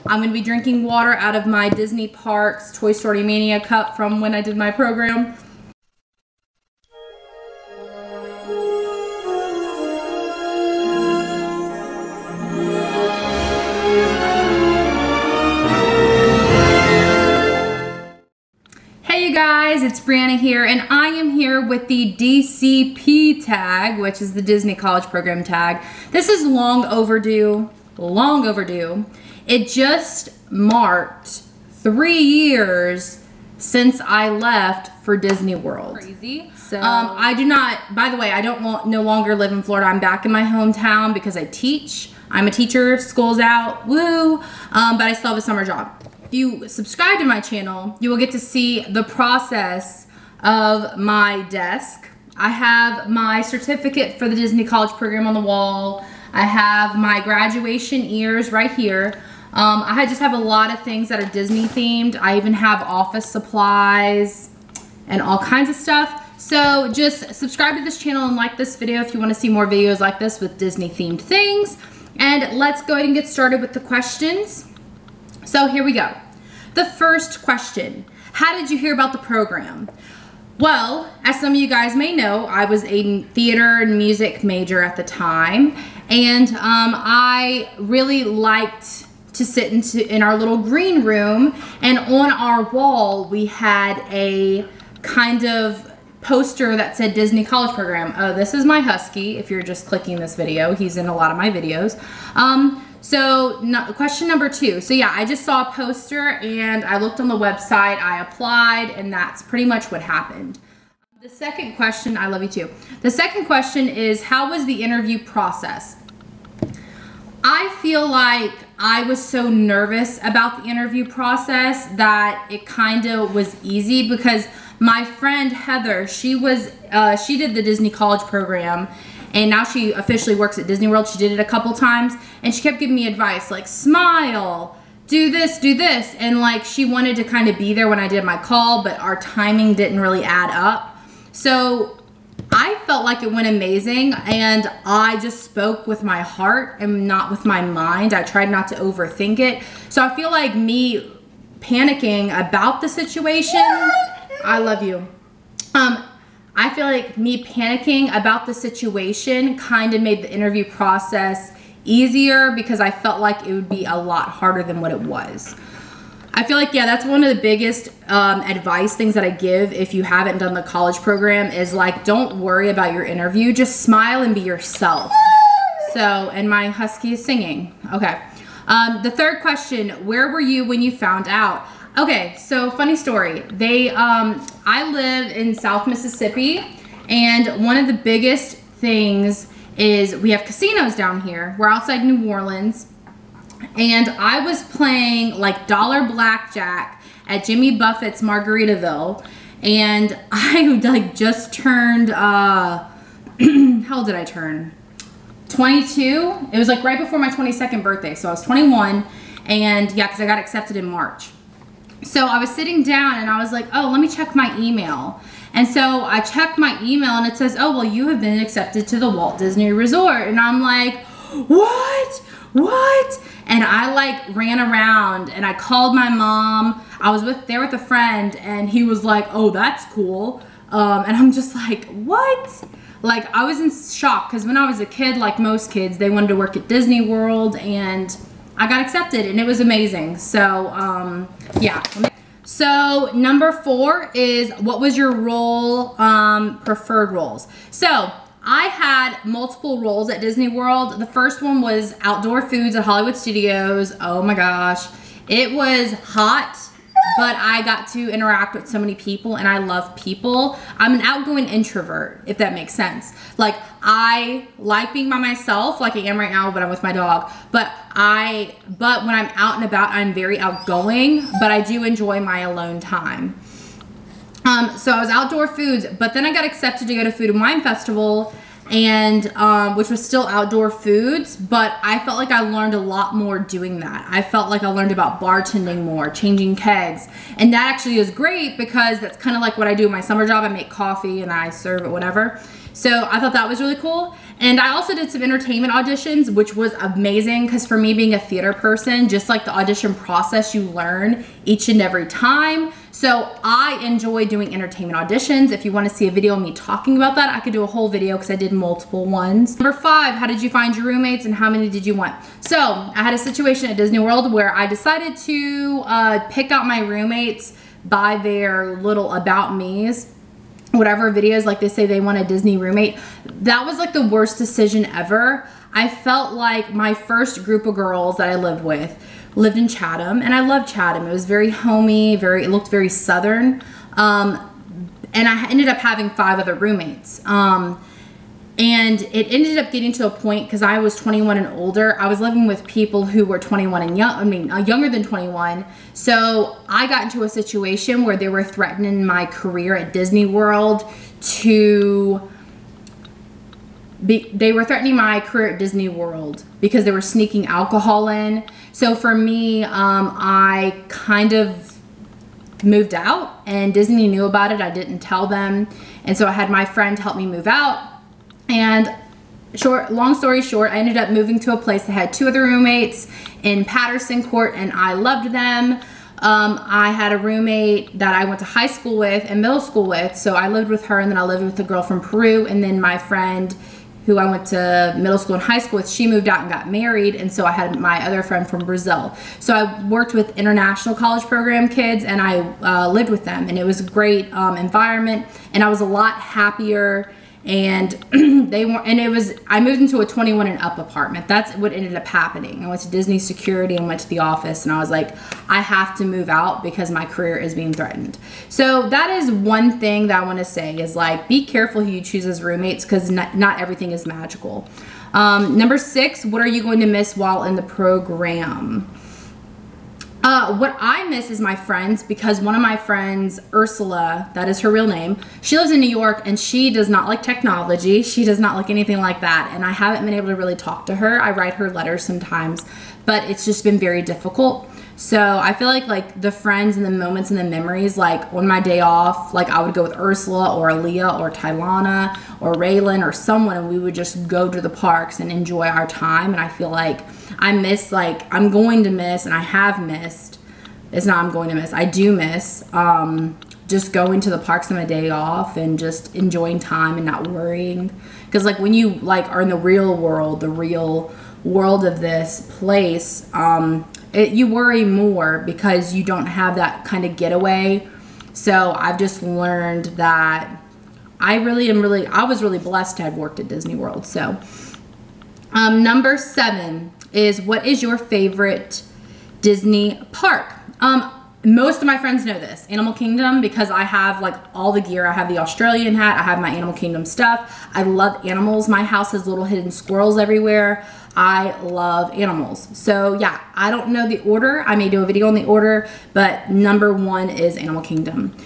I'm gonna be drinking water out of my Disney Parks Toy Story Mania cup from when I did my program. Hey you guys, it's Brianna here, and I am here with the DCP tag, which is the Disney College Program tag. This is long overdue, long overdue. It just marked 3 years since I left for Disney World. Crazy. So I do not, by the way, I don't no longer live in Florida. I'm back in my hometown because I teach. I'm a teacher, school's out, woo, but I still have a summer job. If you subscribe to my channel, you will get to see the process of my desk. I have my certificate for the Disney College Program on the wall. I have my graduation ears right here. I just have a lot of things that are Disney themed. I even have office supplies and all kinds of stuff. So just subscribe to this channel and like this video if you want to see more videos like this with Disney themed things. And let's go ahead and get started with the questions. So here we go. The first question, how did you hear about the program? Well, as some of you guys may know, I was a theater and music major at the time, and I really liked to sit in our little green room, and on our wall we had a kind of poster that said Disney College Program. Oh, this is my husky, if you're just clicking this video. He's in a lot of my videos. Question number 2. So yeah, I just saw a poster and I looked on the website, I applied, and that's pretty much what happened. The second question, I love you too. The second question is, how was the interview process? I feel like I was so nervous about the interview process that it kind of was easy because my friend Heather, she did the Disney College Program, and now she officially works at Disney World. She did it a couple times, and she kept giving me advice like, smile, do this, and like she wanted to kind of be there when I did my call, but our timing didn't really add up. So I felt like it went amazing, and I just spoke with my heart and not with my mind. I tried not to overthink it. So I feel like me panicking about the situation, I love you. I feel like me panicking about the situation kind of made the interview process easier because I felt like it would be a lot harder than what it was. I feel like, yeah, that's one of the biggest advice things that I give if you haven't done the college program is like, don't worry about your interview, just smile and be yourself. So, and my husky is singing. Okay. The third question, where were you when you found out? Okay, so funny story. I live in South Mississippi, and one of the biggest things is we have casinos down here. We're outside New Orleans, and I was playing like dollar blackjack at Jimmy Buffett's Margaritaville, and I like just turned, how old did I turn? 22? It was like right before my 22nd birthday, so I was 21, and yeah, because I got accepted in March. So I was sitting down and I was like, oh, let me check my email. And so I checked my email and it says, oh, well, you have been accepted to the Walt Disney Resort. And I'm like, what? And I like ran around and I called my mom. I was there with a friend and he was like, oh, that's cool. And I'm just like, what? Like I was in shock because when I was a kid, like most kids, they wanted to work at Disney World, and I got accepted and it was amazing. So yeah. So number 4 is, what was your role, preferred roles? So I had multiple roles at Disney World. The first one was outdoor foods at Hollywood Studios. Oh my gosh. It was hot, but I got to interact with so many people, and I love people. I'm an outgoing introvert, if that makes sense. Like, I like being by myself, like I am right now, but I'm with my dog. But when I'm out and about, I'm very outgoing, but I do enjoy my alone time. So I was outdoor foods, but then I got accepted to go to Food and Wine Festival, and which was still outdoor foods, but I felt like I learned a lot more doing that. I felt like I learned about bartending more, changing kegs, and that actually is great because that's kind of like what I do in my summer job. I make coffee and I serve it, whatever. So I thought that was really cool. And I also did some entertainment auditions, which was amazing because for me being a theater person, just like the audition process, you learn each and every time. So I enjoy doing entertainment auditions. If you want to see a video of me talking about that, I could do a whole video because I did multiple ones. Number 5, how did you find your roommates and how many did you want? So I had a situation at Disney World where I decided to pick out my roommates by their little about me's. Whatever videos, like they say they want a Disney roommate. That was like the worst decision ever. I felt like my first group of girls that I lived with lived in Chatham, and I loved Chatham. It was very homey, it looked very Southern. And I ended up having 5 other roommates. And it ended up getting to a point, because I was 21 and older, I was living with people who were 21 and younger than 21. So I got into a situation where they were threatening my career at Disney World they were threatening my career at Disney World because they were sneaking alcohol in. So for me, I kind of moved out, and Disney knew about it. I didn't tell them. And so I had my friend help me move out. And long story short, I ended up moving to a place that had 2 other roommates in Patterson Court, and I loved them. I had a roommate that I went to high school with and middle school with, so I lived with her, and then I lived with a girl from Peru, and then my friend who I went to middle school and high school with, she moved out and got married, and so I had my other friend from Brazil. So I worked with international college program kids, and I lived with them, and it was a great environment, and I was a lot happier. And I moved into a 21 and up apartment. That's what ended up happening. I went to Disney security and went to the office, and I was like, I have to move out because my career is being threatened. So that is one thing that I want to say is, like, be careful who you choose as roommates, because not everything is magical. Number 6, what are you going to miss while in the program? What I miss is my friends, because one of my friends, Ursula, that is her real name, she lives in New York, and she does not like technology. She does not like anything like that, and I haven't been able to really talk to her. I write her letters sometimes, but it's just been very difficult. So I feel like the friends and the moments and the memories, like on my day off, like I would go with Ursula or Aaliyah or Tylana or Raylan or someone, and we would just go to the parks and enjoy our time. And I feel like I'm going to miss, and I have missed. It's not I'm going to miss. I do miss just going to the parks on my day off and just enjoying time and not worrying. Because like when you are in the real world of this place, you worry more because you don't have that kind of getaway. So I've just learned that I was really blessed to have worked at Disney World. So number 7 is, what is your favorite Disney park? Most of my friends know this, Animal Kingdom, because I have like all the gear. I have the Australian hat, I have my Animal Kingdom stuff. I love animals. My house has little hidden squirrels everywhere. I love animals. So yeah, I don't know the order. I may do a video on the order, but number 1 is Animal Kingdom.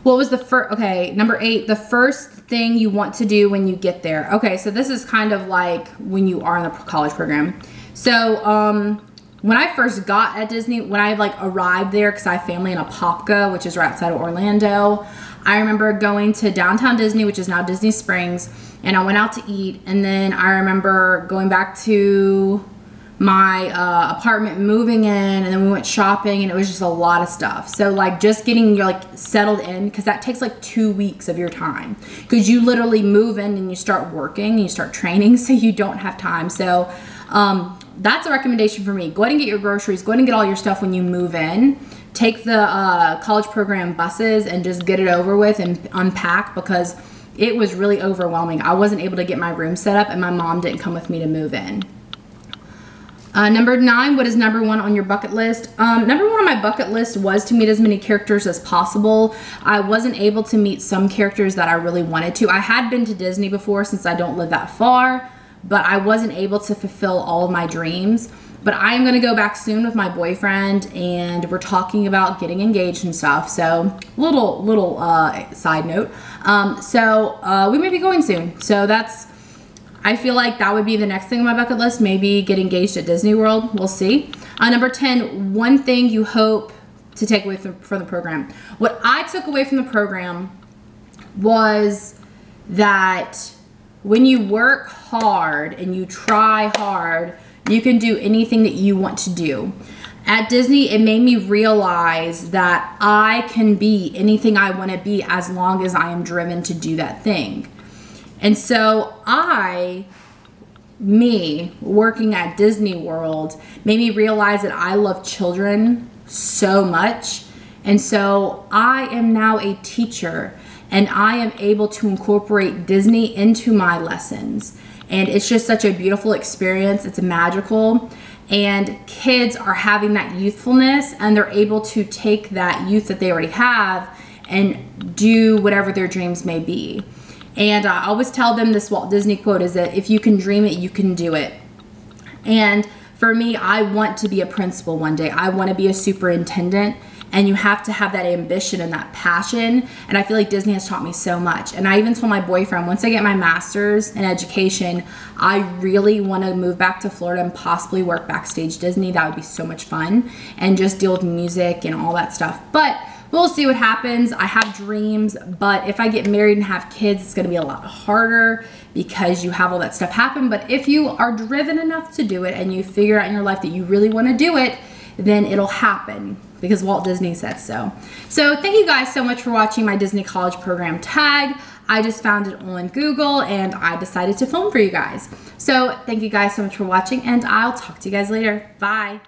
What was the first? Okay, number 8, the first thing you want to do when you get there. Okay, so this is kind of like when you are in the college program. So when I first got at Disney, when I arrived there, because I have family in Apopka, which is right outside of Orlando, I remember going to downtown Disney, which is now Disney Springs, and I went out to eat. And then I remember going back to my apartment, moving in, and then we went shopping, and it was just a lot of stuff. So just getting settled in, because that takes 2 weeks of your time, because you literally move in and you start working and you start training, so you don't have time. So that's a recommendation for me. Go ahead and get your groceries. Go ahead and get all your stuff when you move in. Take the college program buses and just get it over with and unpack, because it was really overwhelming. I wasn't able to get my room set up, and my mom didn't come with me to move in. Number 9, what is number 1 on your bucket list? Number 1 on my bucket list was to meet as many characters as possible. I wasn't able to meet some characters that I really wanted to. I had been to Disney before, since I don't live that far, but I wasn't able to fulfill all of my dreams. But I am going to go back soon with my boyfriend, and we're talking about getting engaged and stuff. So little side note. We may be going soon. So I feel like that would be the next thing on my bucket list. Maybe get engaged at Disney World. We'll see. Number 10, one thing you hope to take away from the program. What I took away from the program was that when you work hard and you try hard, you can do anything that you want to do. At Disney, it made me realize that I can be anything I want to be as long as I am driven to do that thing. And so me working at Disney World made me realize that I love children so much. And so I am now a teacher and I am able to incorporate Disney into my lessons. And it's just such a beautiful experience. It's magical. And kids are having that youthfulness and they're able to take that youth that they already have and do whatever their dreams may be. And I always tell them this Walt Disney quote is that if you can dream it, you can do it. And for me, I want to be a principal one day. I want to be a superintendent. And you have to have that ambition and that passion. And I feel like Disney has taught me so much. And I even told my boyfriend, once I get my master's in education, I really want to move back to Florida and possibly work backstage Disney. That would be so much fun. And just deal with music and all that stuff. But we'll see what happens. I have dreams, but if I get married and have kids, it's gonna be a lot harder because you have all that stuff happen. But if you are driven enough to do it and you figure out in your life that you really wanna do it, then it'll happen because Walt Disney said so. So thank you guys so much for watching my Disney College Program tag. I just found it on Google and I decided to film for you guys. So thank you guys so much for watching and I'll talk to you guys later. Bye.